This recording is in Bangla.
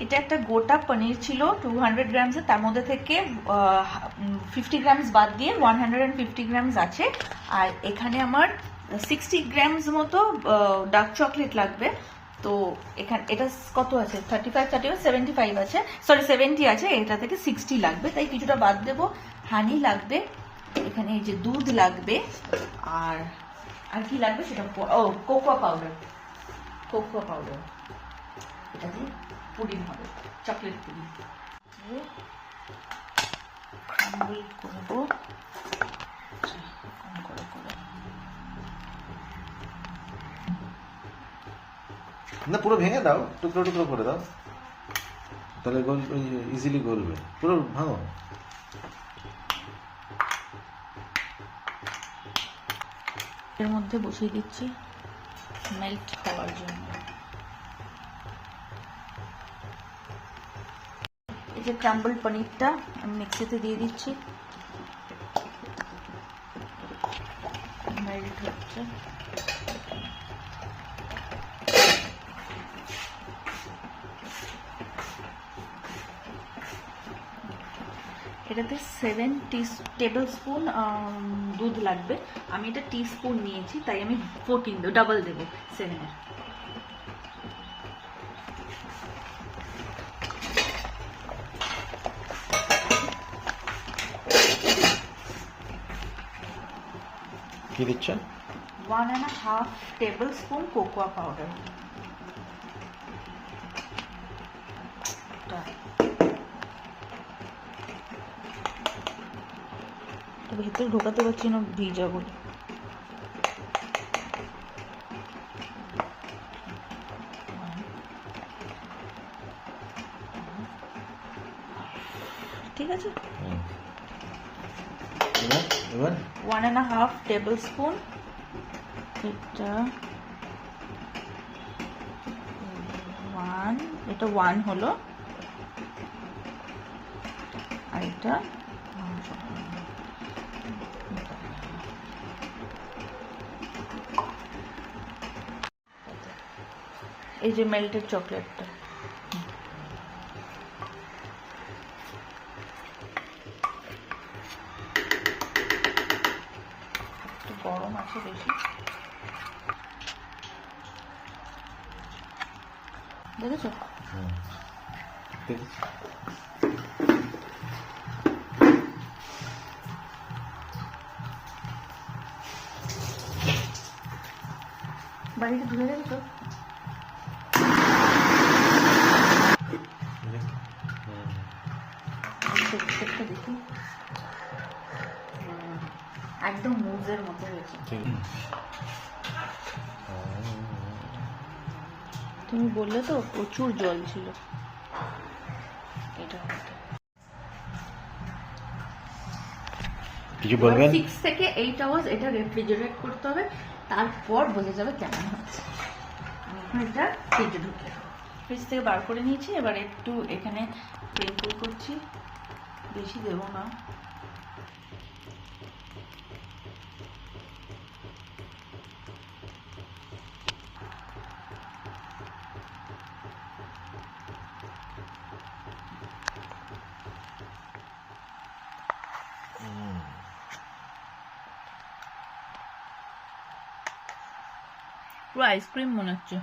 এটা একটা গোটা পনির ছিল 200 গ্রামসের, তার মধ্যে থেকে 50 গ্রামস বাদ দিয়ে 150 গ্রামস আছে। আর এখানে আমার 60 গ্রামস মতো ডার্ক চকলেট লাগবে। তো এখানে এটা কত আছে, 75 আছে, সরি 70 আছে, এটা থেকে 60 লাগবে, তাই কিছুটা বাদ দেবো। হানি লাগবে, এখানে এই যে দুধ লাগবে, আর কি লাগবে সেটা, ও কোকো পাউডার, এটা দিয়ে পুডিং হবে, চকলেট পুডিং। ক্রাম্বল করবো না, পুরো ভেঙে দাও, টুকরো টুকরো করে দাও, তাহলে ইজিলি গলবে। পুরো ভাঙো। এর মধ্যে বসিয়ে দিচ্ছি মেল্ট হওয়ার জন্য। এই যে ক্রাম্বল পনিরটা আমি মিক্সিতে দিয়ে দিচ্ছি, মেল্ট হচ্ছে। এটাতে 7 টেবিল স্পুন দুধ লাগবে। আমি এটা টিস্পুন নিয়েছি, তাই আমি 14 ডাবল দেবো 7-এর। কি দিচ্ছেন? 1.5 টেবিল স্পুন কোকোয়া পাউডার। ভেতরে ঢোকাতে পারছি না ভিজা বলে। ঠিক আছে, এবার 1.5 টেবিল স্পুন, এটা 1 হলো, আর এটা এই যে মেল্টেড চকলেটটা। একটু গরম আছে বেশি, দেখেছো? বাড়িতে ধুয়ে দেবে তো? দেখি, একদম মুজের মতো হয়েছে। তুমি বললে তো প্রচুর জল ছিল এটা। কিছু বলবেন? 6 থেকে 8 আওয়ার্স এটা রেফ্রিজারেট করতে হবে, তারপর বোঝা যাবে কেমন হচ্ছে। এখন এটা ফ্রিজে ঢুকে, ফ্রিজ থেকে বার করে নিয়েছি। এবার একটু এখানে স্প্রিঙ্কল করছি, বেশি দেবো না। পুরো আইসক্রিম মনে হচ্ছে।